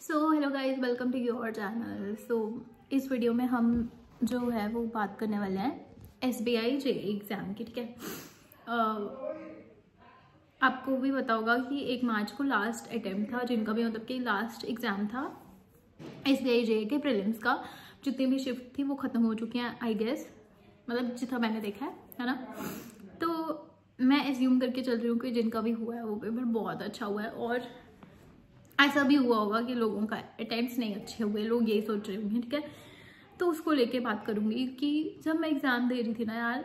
So hello guys, welcome to your channel. So इस video में हम जो है वो बात करने वाले हैं SBI JEE एग्ज़ाम की। ठीक है, आपको भी पता होगा कि 1 मार्च को लास्ट अटेम्प्ट था, जिनका भी मतलब कि लास्ट एग्ज़ाम था SBI JEE के प्रीलिम्स का। जितनी भी शिफ्ट थी वो ख़त्म हो चुकी हैं आई गेस, मतलब जितना मैंने देखा है ना। तो मैं एज्यूम करके चल रही हूँ कि जिनका भी हुआ है वो पेपर बहुत अच्छा हुआ है, और ऐसा भी हुआ होगा कि लोगों का अटेम्प्ट्स नहीं अच्छे हुए, लोग यही सोच रहे होंगे। ठीक है, तो उसको लेके बात करूँगी कि जब मैं एग्ज़ाम दे रही थी ना यार,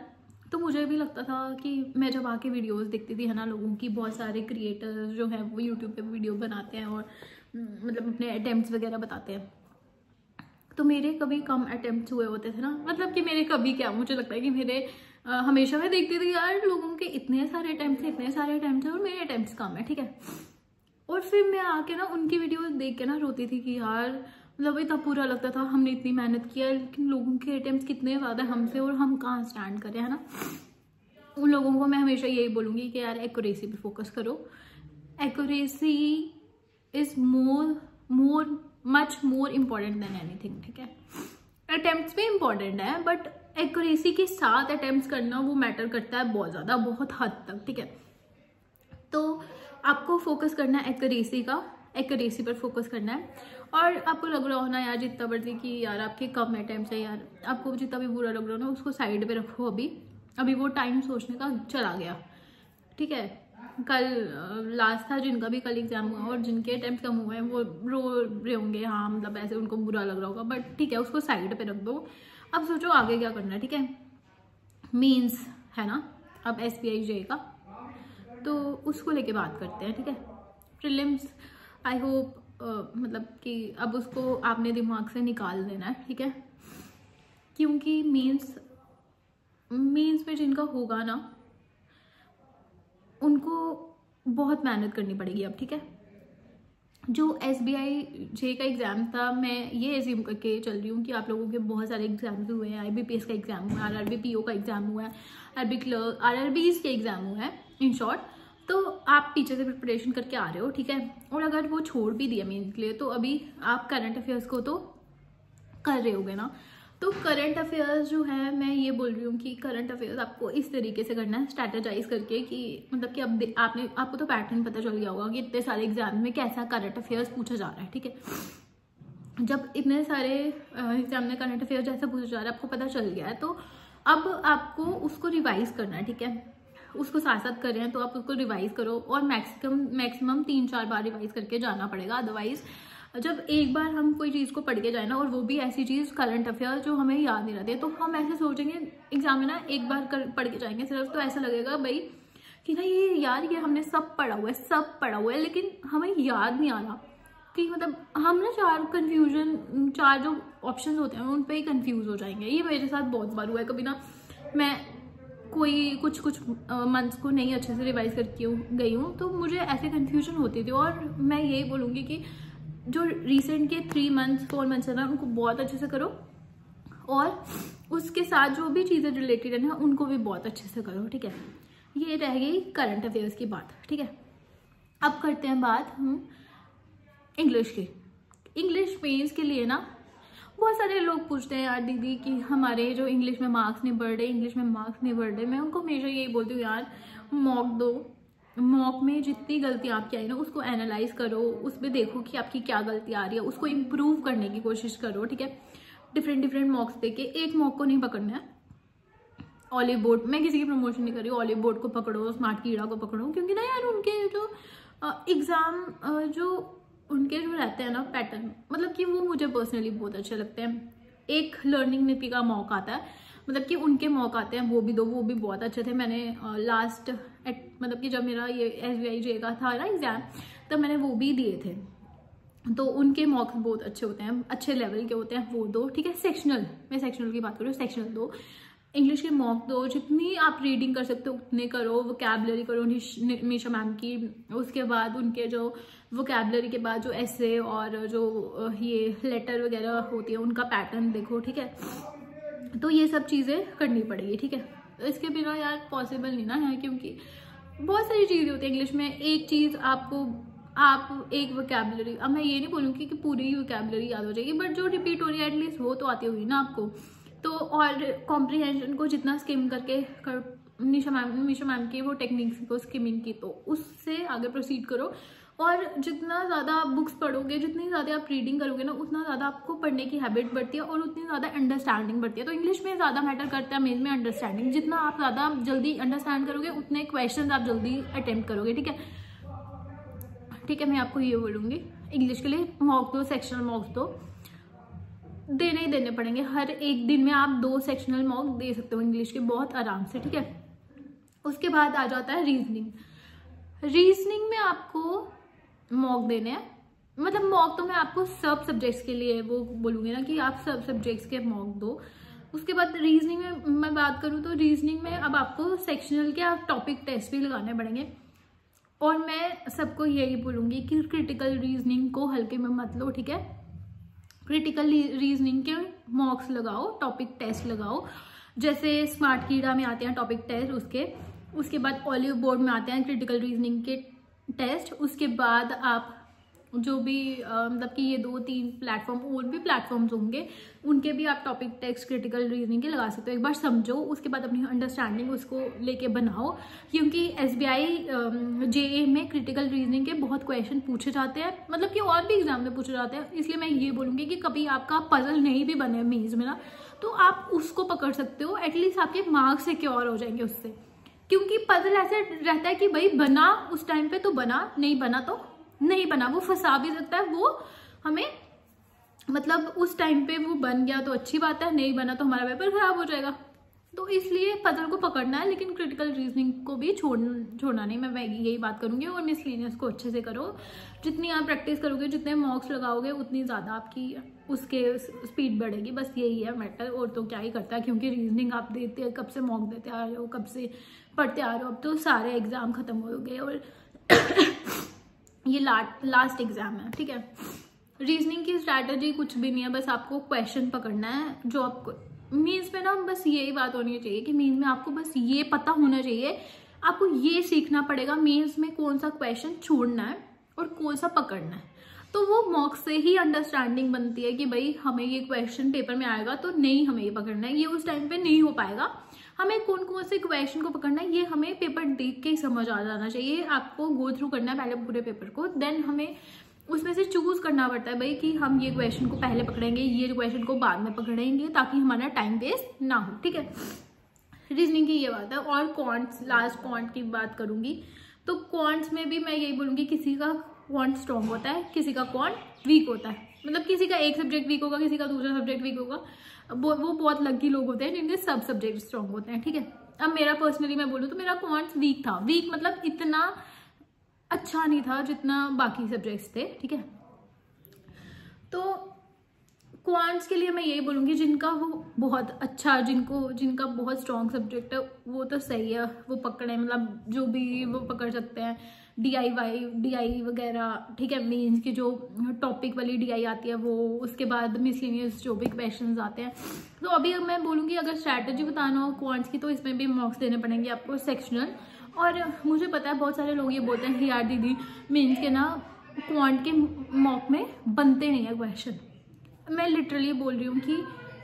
तो मुझे भी लगता था कि मैं जब आके वीडियोस देखती थी है ना, लोगों की बहुत सारे क्रिएटर्स जो हैं वो यूट्यूब पे वीडियो बनाते हैं और मतलब अपने अटेम्प्ट्स वगैरह बताते हैं, तो मेरे कभी कम अटेम्प्ट्स हुए होते थे ना। मतलब कि मेरे कभी क्या, मुझे लगता है कि मेरे हमेशा मैं देखती थी यार लोगों के इतने सारे अटेम्प्ट्स हैं और मेरे अटेम्प्ट्स कम है। ठीक है, और फिर मैं आके ना उनकी वीडियो देख के ना रोती थी कि यार मतलब इतना पूरा लगता था हमने इतनी मेहनत किया है, लेकिन लोगों के अटेम्प्ट्स कितने ज़्यादा हमसे और हम कहाँ स्टैंड करें, है ना। उन लोगों को मैं हमेशा यही बोलूँगी कि यार एक्यूरेसी पे फोकस करो। Accuracy is much more important than anything. ठीक है, अटेम्प्ट्स भी इम्पॉर्टेंट है, बट एक्यूरेसी के साथ अटेम्प्ट्स करना वो मैटर करता है बहुत ज़्यादा, बहुत हद तक। ठीक है, तो आपको फोकस करना है एक्यूरेसी पर फोकस करना है। और आपको लग रहा हो ना यार जितना बढ़ती कि यार आपके कम अटेम्प्ट्स है, यार आपको जितना भी बुरा लग रहा हो ना उसको साइड पे रखो। अभी वो टाइम सोचने का चला गया। ठीक है, कल लास्ट था जिनका भी कल एग्जाम हुआ, और जिनके अटेम्प्ट कम हुए हैं वो रो रहे होंगे, हाँ मतलब ऐसे उनको बुरा लग रहा होगा, बट ठीक है उसको साइड पे रख दो। अब सोचो आगे क्या करना है। ठीक है, मीन्स है ना अब SBI JEE का, तो उसको लेके बात करते हैं। ठीक है, प्रीलिम्स आई होप मतलब कि अब उसको आपने दिमाग से निकाल देना है। ठीक है, क्योंकि मीन्स में जिनका होगा ना उनको बहुत मेहनत करनी पड़ेगी अब। ठीक है, जो SBI JEE का एग्ज़ाम था, मैं ये एज्यूम करके चल रही हूँ कि आप लोगों के बहुत सारे एग्जाम्स हुए हैं। IBPS का एग्ज़ाम हुआ है, RRB PO का एग्ज़ाम हुआ है, RRBs के एग्ज़ाम हुए हैं इन शॉर्ट। तो आप पीछे से प्रिपरेशन करके आ रहे हो। ठीक है, और अगर वो छोड़ भी दिया मेन के लिए, तो अभी आप करंट अफेयर्स को तो कर रहे होगे ना। तो करंट अफेयर्स जो है, मैं ये बोल रही हूँ कि करंट अफेयर्स आपको इस तरीके से करना है, स्ट्रैटेजाइज करके कि मतलब कि अब आपको तो पैटर्न पता चल गया होगा कि इतने सारे एग्जाम में कैसा करंट अफेयर्स पूछा जा रहा है। ठीक है, जब इतने सारे एग्जाम में करंट अफेयर्स जैसा पूछा जा रहा है आपको पता चल गया है, तो अब आपको उसको रिवाइज करना है। ठीक है, उसको साथ साथ कर रहे हैं तो आप उसको रिवाइज करो, और मैक्सिमम 3-4 बार रिवाइज करके जाना पड़ेगा। अदरवाइज जब एक बार हम कोई चीज़ को पढ़ के जाए ना, और वो भी ऐसी चीज़ करंट अफेयर जो हमें याद नहीं रहती है, तो हम ऐसे सोचेंगे एग्जाम में ना एक बार पढ़ के जाएंगे सिर्फ, तो ऐसा लगेगा भाई कि ना ये यार ये हमने सब पढ़ा हुआ है, लेकिन हमें याद नहीं आ रहा कि मतलब हम ना चार जो ऑप्शन होते हैं उन पर ही कन्फ्यूज हो जाएंगे। ये मेरे साथ बहुत बार हुआ है। कभी ना मैं कोई कुछ मंथ्स को नहीं अच्छे से रिवाइज करके गई हूँ, तो मुझे ऐसे कन्फ्यूजन होती थी। और मैं यही बोलूँगी कि जो रिसेंट के 4 मंथ्स है ना उनको बहुत अच्छे से करो, और उसके साथ जो भी चीज़ें रिलेटेड है ना उनको भी बहुत अच्छे से करो। ठीक है, ये रह गई करंट अफेयर्स की बात। ठीक है, अब करते हैं बात हम इंग्लिश की। इंग्लिश मेंस के लिए ना बहुत सारे लोग पूछते हैं यार दीदी कि हमारे जो इंग्लिश में मार्क्स नहीं बढ़ रहे, मैं उनको हमेशा यही बोलती हूँ यार मॉक दो। मॉक में जितनी गलतियाँ आपकी आई ना उसको एनालाइज करो, उसमें देखो कि आपकी क्या गलती आ रही है, उसको इम्प्रूव करने की कोशिश करो। ठीक है, डिफरेंट मॉक्स देके एक मॉक को नहीं पकड़ना है। ऑलिव बोर्ड, मैं किसी की प्रमोशन नहीं कर रही हूँ, ऑलिव बोर्ड को पकड़ो, स्मार्ट कीड़ा को पकड़ो, क्योंकि ना यार उनके जो एग्ज़ाम जो उनके जो रहते हैं ना पैटर्न, मतलब कि वो मुझे पर्सनली बहुत अच्छे लगते हैं। एक लर्निंग नीति का मॉक आता है, मतलब कि उनके मॉक आते हैं, वो भी बहुत अच्छे थे। मैंने लास्ट मतलब कि जब मेरा ये SBI JEE का था ना एग्ज़ाम, तब मैंने वो भी दिए थे, तो उनके मॉक्स बहुत अच्छे होते हैं, अच्छे लेवल के होते हैं वो दो। ठीक है, मैं सेक्शनल की बात कर रही हूँ, सेक्शनल दो, इंग्लिश के मॉक दो, जितनी आप रीडिंग कर सकते हो उतने करो, वोकैबुलरी करो निशा मैम की, उसके बाद उनके जो वोकैबुलरी के बाद जो ऐसे और जो ये लेटर वगैरह होती है उनका पैटर्न देखो। ठीक है, तो ये सब चीज़ें करनी पड़ेगी। ठीक है, तो इसके बिना यार पॉसिबल नहीं ना है, क्योंकि बहुत सारी चीज़ें होती है इंग्लिश में। एक चीज़ आपको आप एक वोकैबुलरी, अब मैं ये नहीं बोलूँगी कि पूरी ही वोकैबुलरी याद हो जाएगी, बट जो रिपीट हो रही है एटलीस्ट वो तो आती होगी ना आपको। तो और कॉम्प्रीहेंशन को जितना स्किम करके निशा मैम की वो टेक्निक्स को स्किमिंग की, तो उससे आगे प्रोसीड करो। और जितना ज़्यादा आप बुक्स पढ़ोगे, जितनी ज़्यादा आप रीडिंग करोगे ना, उतना ज़्यादा आपको पढ़ने की हैबिट बढ़ती है और उतनी ज़्यादा अंडरस्टैंडिंग बढ़ती है। तो इंग्लिश में ज़्यादा मैटर करता है मेन में अंडरस्टैंडिंग। जितना आप ज़्यादा जल्दी अंडरस्टैंड करोगे उतने क्वेश्चन आप जल्दी अटेम्प्ट करोगे। ठीक है, ठीक है, मैं आपको ये बोलूँगी इंग्लिश के लिए मॉक दो, सेक्शनल मॉक दो, देने ही देने पड़ेंगे। हर एक दिन में आप 2 सेक्शनल मॉक दे सकते हो इंग्लिश के बहुत आराम से। ठीक है, उसके बाद आ जाता है रीजनिंग। रीजनिंग में आपको मॉक देने हैं, मतलब मॉक तो मैं आपको सब सब्जेक्ट्स के लिए वो बोलूँगी ना कि आप सब सब्जेक्ट्स के मॉक दो। उसके बाद रीजनिंग में मैं बात करूँ तो रीजनिंग में अब आपको सेक्शनल के आप टॉपिक टेस्ट भी लगाने पड़ेंगे। और मैं सबको यही बोलूँगी कि क्रिटिकल रीजनिंग को हल्के में मत लो। ठीक है, क्रिटिकल रीजनिंग के मॉक्स लगाओ, टॉपिक टेस्ट लगाओ। जैसे स्मार्ट कीड़ा में आते हैं टॉपिक टेस्ट, उसके बाद ऑलिव बोर्ड में आते हैं क्रिटिकल रीजनिंग के टेस्ट। उसके बाद आप जो भी मतलब कि ये 2-3 प्लेटफॉर्म और भी प्लेटफॉर्म्स होंगे, उनके भी आप टॉपिक टेक्स्ट क्रिटिकल रीजनिंग के लगा सकते हो। एक बार समझो, उसके बाद अपनी अंडरस्टैंडिंग उसको लेके बनाओ, क्योंकि SBI JA में क्रिटिकल रीजनिंग के बहुत क्वेश्चन पूछे जाते हैं, मतलब कि और भी एग्जाम में पूछे जाते हैं। इसलिए मैं ये बोलूँगी कि कभी आपका पजल नहीं भी बने मेंस में ना, तो आप उसको पकड़ सकते हो, एटलीस्ट आपके मार्क्स सिक्योर हो जाएंगे उससे। क्योंकि पजल ऐसे रहता है कि भाई बना उस टाइम पे तो बना, नहीं बना तो नहीं बना, वो फंसा भी सकता है, वो हमें मतलब उस टाइम पे वो बन गया तो अच्छी बात है, नहीं बना तो हमारा पेपर खराब हो जाएगा। तो इसलिए पजल को पकड़ना है, लेकिन क्रिटिकल रीजनिंग को भी छोड़ना नहीं। मैं यही बात करूंगी। और मिसलेनियस को अच्छे से करो, जितनी आप प्रैक्टिस करोगे, जितने मॉक्स लगाओगे, उतनी ज़्यादा आपकी उसके स्पीड बढ़ेगी। बस यही है मैटर, और तो क्या ही करता है, क्योंकि रीजनिंग आप देते कब से मॉक देते आ रहे हो, कब से पढ़ते आ रहे हो, अब तो सारे एग्जाम खत्म हो गए और ये लास्ट एग्जाम है। ठीक है, रीजनिंग की स्ट्रैटेजी कुछ भी नहीं है, बस आपको क्वेश्चन पकड़ना है। जो आपको मीन्स में ना बस यही बात होनी चाहिए कि मीन्स में आपको बस ये पता होना चाहिए, आपको ये सीखना पड़ेगा मीन्स में कौन सा क्वेश्चन छोड़ना है और कौन सा पकड़ना है। तो वो मॉक से ही अंडरस्टैंडिंग बनती है कि भाई हमें ये क्वेश्चन पेपर में आएगा तो नहीं, हमें ये पकड़ना है, ये उस टाइम पे नहीं हो पाएगा, हमें कौन कौन से क्वेश्चन को पकड़ना है ये हमें पेपर देख के ही समझ आ जाना चाहिए। आपको गो थ्रू करना है पहले पूरे पेपर को, देन हमें उसमें से चूज करना पड़ता है भाई कि हम ये क्वेश्चन को पहले पकड़ेंगे, ये क्वेश्चन को बाद में पकड़ेंगे, ताकि हमारा टाइम वेस्ट ना हो। ठीक है, रीजनिंग की ये बात है। और क्वांट्स, लास्ट क्वांट की बात करूंगी तो क्वांट्स में भी मैं यही बोलूँगी, किसी का क्वांट स्ट्रॉन्ग होता है, किसी का क्वांट वीक होता है। मतलब किसी का एक सब्जेक्ट वीक होगा, किसी का दूसरा सब्जेक्ट वीक होगा। वो बहुत लकी लोग होते हैं जिनके सब सब्जेक्ट स्ट्रॉन्ग होते हैं। ठीक है, अब मेरा पर्सनली मैं बोलूँ तो मेरा क्वांट्स वीक था, वीक मतलब इतना अच्छा नहीं था जितना बाकी सब्जेक्ट्स थे। ठीक है, तो क्वांट्स के लिए मैं यही बोलूँगी जिनका वो बहुत अच्छा, जिनका बहुत स्ट्रॉन्ग सब्जेक्ट है वो तो सही है, वो पकड़े, मतलब जो भी वो पकड़ सकते हैं, DI वगैरह। ठीक है, मीन्स की जो टॉपिक वाली DI आती है वो, उसके बाद मिसलेनियस जो भी क्वेश्चंस आते हैं। तो अभी मैं बोलूँगी अगर स्ट्रैटेजी बताना हो क्वांट्स की तो इसमें भी मार्क्स देने पड़ेंगे आपको सेक्शनल। और मुझे पता है बहुत सारे लोग ये बोलते हैं कि यार दीदी मीन्स के ना क्वांट के मॉक में बनते नहीं है क्वेश्चन। मैं लिटरली बोल रही हूँ कि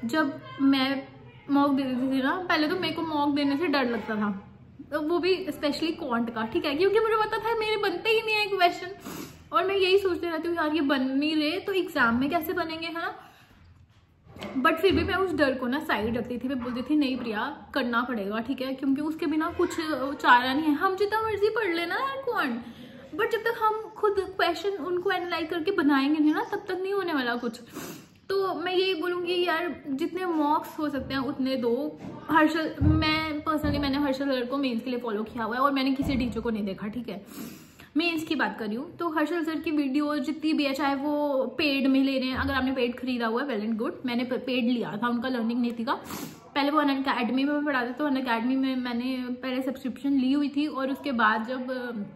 जब मैं मॉक दे देती थी ना, पहले तो मेरे को मॉक देने से डर लगता था, तो वो भी स्पेशली क्वांट का। ठीक है, क्योंकि मुझे पता था मेरे बनते ही नहीं है क्वेश्चन, और मैं यही सोचती रहती हूँ यार ये बन नहीं रहे तो एग्जाम में कैसे बनेंगे, है ना। बट फिर भी मैं उस डर को ना साइड रखती थी, मैं बोलती थी नहीं प्रिया करना पड़ेगा। ठीक है, क्योंकि उसके बिना कुछ चारा नहीं है। हम जितना मर्जी पढ़ लेना यार क्वांट, बट जब तक हम खुद क्वेश्चन उनको एनालाइज करके बनाएंगे नहीं ना, तब तक नहीं होने वाला कुछ। तो मैं यही बोलूँगी यार जितने मॉक्स हो सकते हैं उतने दो। मैंने हर्षल सर को मेंस के लिए फॉलो किया हुआ है और मैंने किसी टीचर को नहीं देखा। ठीक है, मेंस की बात कर रही हूँ तो हर्षल सर की वीडियो जितनी भी है, चाहे वो पेड में ले रहे हैं, अगर आपने पेड खरीदा हुआ है वेल एंड गुड। मैंने पेड लिया था उनका लर्निंग नीति का, पहले वो अनअकैडमी में पढ़ाते तो अनअकैडमी में मैंने पहले सब्सक्रिप्शन ली हुई थी, और उसके बाद जब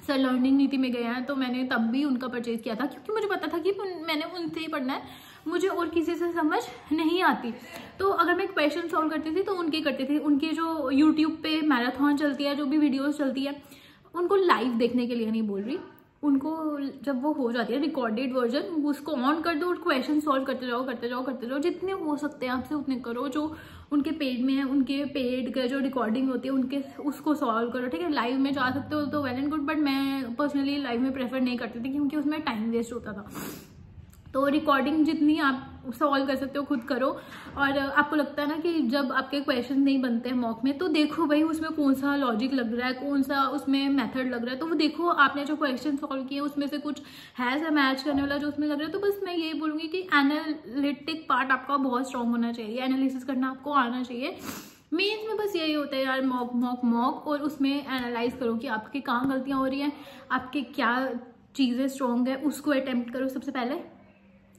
सर लर्निंग नीति में गए हैं तो मैंने तब भी उनका परचेज किया था, क्योंकि मुझे पता था कि मैंने उनसे ही पढ़ना है, मुझे और किसी से समझ नहीं आती। तो अगर मैं क्वेश्चन सॉल्व करती थी तो उनके करती थी। उनकी जो यूट्यूब पे मैराथन चलती है, जो भी वीडियोस चलती है, उनको लाइव देखने के लिए नहीं बोल रही, उनको जब वो हो जाती है रिकॉर्डेड वर्जन, उसको ऑन कर दो और क्वेश्चन सॉल्व करते जाओ करते जाओ करते जाओ, जितने हो सकते हैं आपसे उतने करो। जो उनके पेड में है, उनके पेड का जो रिकॉर्डिंग होती है उनके, उसको सॉल्व करो, ठीक है। लाइव में जा सकते हो तो वेल एंड गुड, बट मैं पर्सनली लाइव में प्रेफर नहीं करती थी क्योंकि उसमें टाइम वेस्ट होता था। तो रिकॉर्डिंग जितनी आप सॉल्व कर सकते हो खुद करो। और आपको लगता है ना कि जब आपके क्वेश्चन नहीं बनते हैं मॉक में, तो देखो भाई उसमें कौन सा लॉजिक लग रहा है, कौन सा उसमें मेथड लग रहा है, तो वो देखो आपने जो क्वेश्चन सॉल्व किए उसमें से कुछ है ऐसा मैच करने वाला जो उसमें लग रहा है। तो बस मैं यही बोलूँगी कि एनालिटिक पार्ट आपका बहुत स्ट्रांग होना चाहिए, एनालिसिस करना आपको आना चाहिए। मेंस में बस यही होता है यार, मॉक मॉक मॉक, और उसमें एनालाइज करो कि आपकी कहाँ गलतियाँ हो रही हैं, आपके क्या चीज़ें स्ट्रॉन्ग है, उसको अटेम्प्ट करो सबसे पहले।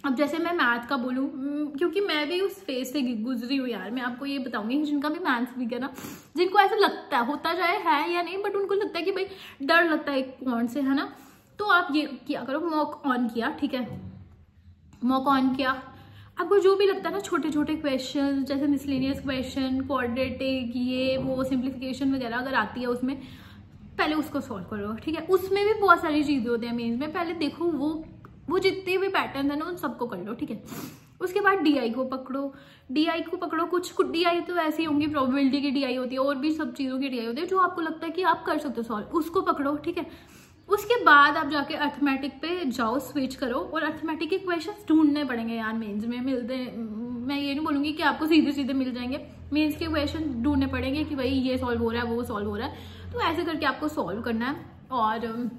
अब जैसे मैं मैथ का बोलूँ, क्योंकि मैं भी उस फेज से गुजरी हूँ यार, मैं आपको ये बताऊंगी जिनका भी मैथ्स वीक है ना, जिनको ऐसा लगता है, होता जाए है या नहीं, बट उनको लगता है कि भाई डर लगता है एक पॉइंट से, है ना। तो आप ये क्या करो, मॉक ऑन किया, ठीक है, मॉक ऑन किया, आपको जो भी लगता है ना छोटे छोटे क्वेश्चन जैसे मिसलेनियस क्वेश्चन, क्वाड्रेटिक, ये वो सिंप्लीफिकेशन वगैरह अगर आती है उसमें, पहले उसको सॉल्व करो, ठीक है। उसमें भी बहुत सारी चीज़ें होती हैं मेंस में, पहले देखो वो जितने भी पैटर्न है ना उन सबको कर लो, ठीक है। उसके बाद डीआई को पकड़ो, डीआई को पकड़ो, कुछ डीआई तो ऐसी होंगी, प्रोबेबिलिटी की डीआई होती है और भी सब चीज़ों की डीआई होती है जो आपको लगता है कि आप कर सकते हो सॉल्व, उसको पकड़ो, ठीक है। उसके बाद आप जाके अर्थमेटिक पे जाओ, स्विच करो, और अर्थमेटिक के क्वेश्चंस ढूंढने पड़ेंगे यार, मेंस में मिलते, मैं ये नहीं बोलूँगी कि आपको सीधे सीधे मिल जाएंगे, मेंस के क्वेश्चन ढूंढने पड़ेंगे कि भाई ये सॉल्व हो रहा है, वो सॉल्व हो रहा है, तो ऐसे करके आपको सॉल्व करना है। और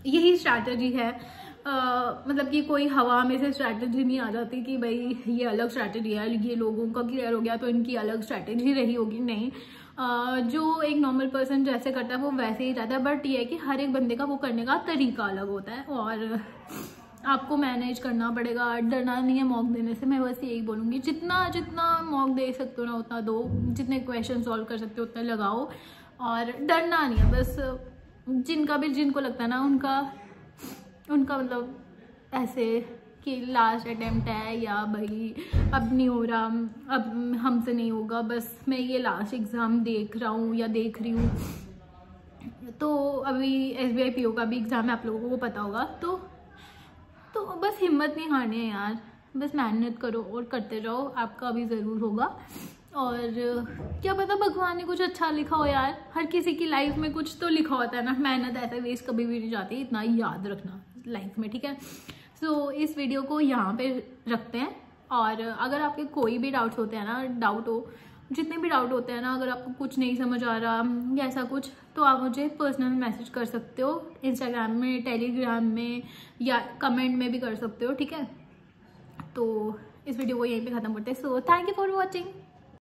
यही स्ट्रैटेजी है, मतलब कि कोई हवा में से स्ट्रैटेजी नहीं आ जाती कि भाई ये अलग स्ट्रैटेजी है, ये लोगों का क्लियर हो गया तो इनकी अलग स्ट्रैटेजी रही होगी, नहीं। जो एक नॉर्मल पर्सन जैसे करता है वो वैसे ही रहता है, बट ये है कि हर एक बंदे का वो करने का तरीका अलग होता है और आपको मैनेज करना पड़ेगा। डरना नहीं है मॉक देने से, मैं बस यही बोलूँगी, जितना जितना मॉक दे सकते हो ना उतना दो, जितने क्वेश्चन सॉल्व कर सकते हो उतना लगाओ, और डरना नहीं है। बस जिनको लगता है ना उनका मतलब ऐसे कि लास्ट अटेम्प्ट है या भाई अब नहीं हो रहा, अब हमसे नहीं होगा, बस मैं ये लास्ट एग्ज़ाम देख रहा हूँ या देख रही हूँ, तो अभी SBI PO का भी एग्ज़ाम है, आप लोगों को पता होगा, तो बस हिम्मत नहीं हारनी है यार, बस मेहनत करो और करते जाओ, आपका भी ज़रूर होगा। और क्या पता भगवान ने कुछ अच्छा लिखा हो यार, हर किसी की लाइफ में कुछ तो लिखा होता है ना, मेहनत ऐसे वेस्ट कभी भी नहीं जाती, इतना याद रखना लाइफ में, ठीक है। सो इस वीडियो को यहाँ पे रखते हैं, और अगर आपके कोई भी डाउट्स होते हैं ना, जितने भी डाउट होते हैं ना, अगर आपको कुछ नहीं समझ आ रहा या ऐसा कुछ, तो आप मुझे पर्सनल मैसेज कर सकते हो, इंस्टाग्राम में, टेलीग्राम में, या कमेंट में भी कर सकते हो, ठीक है। तो इस वीडियो को यहीं पे ख़त्म करते हैं। So thank you for watching.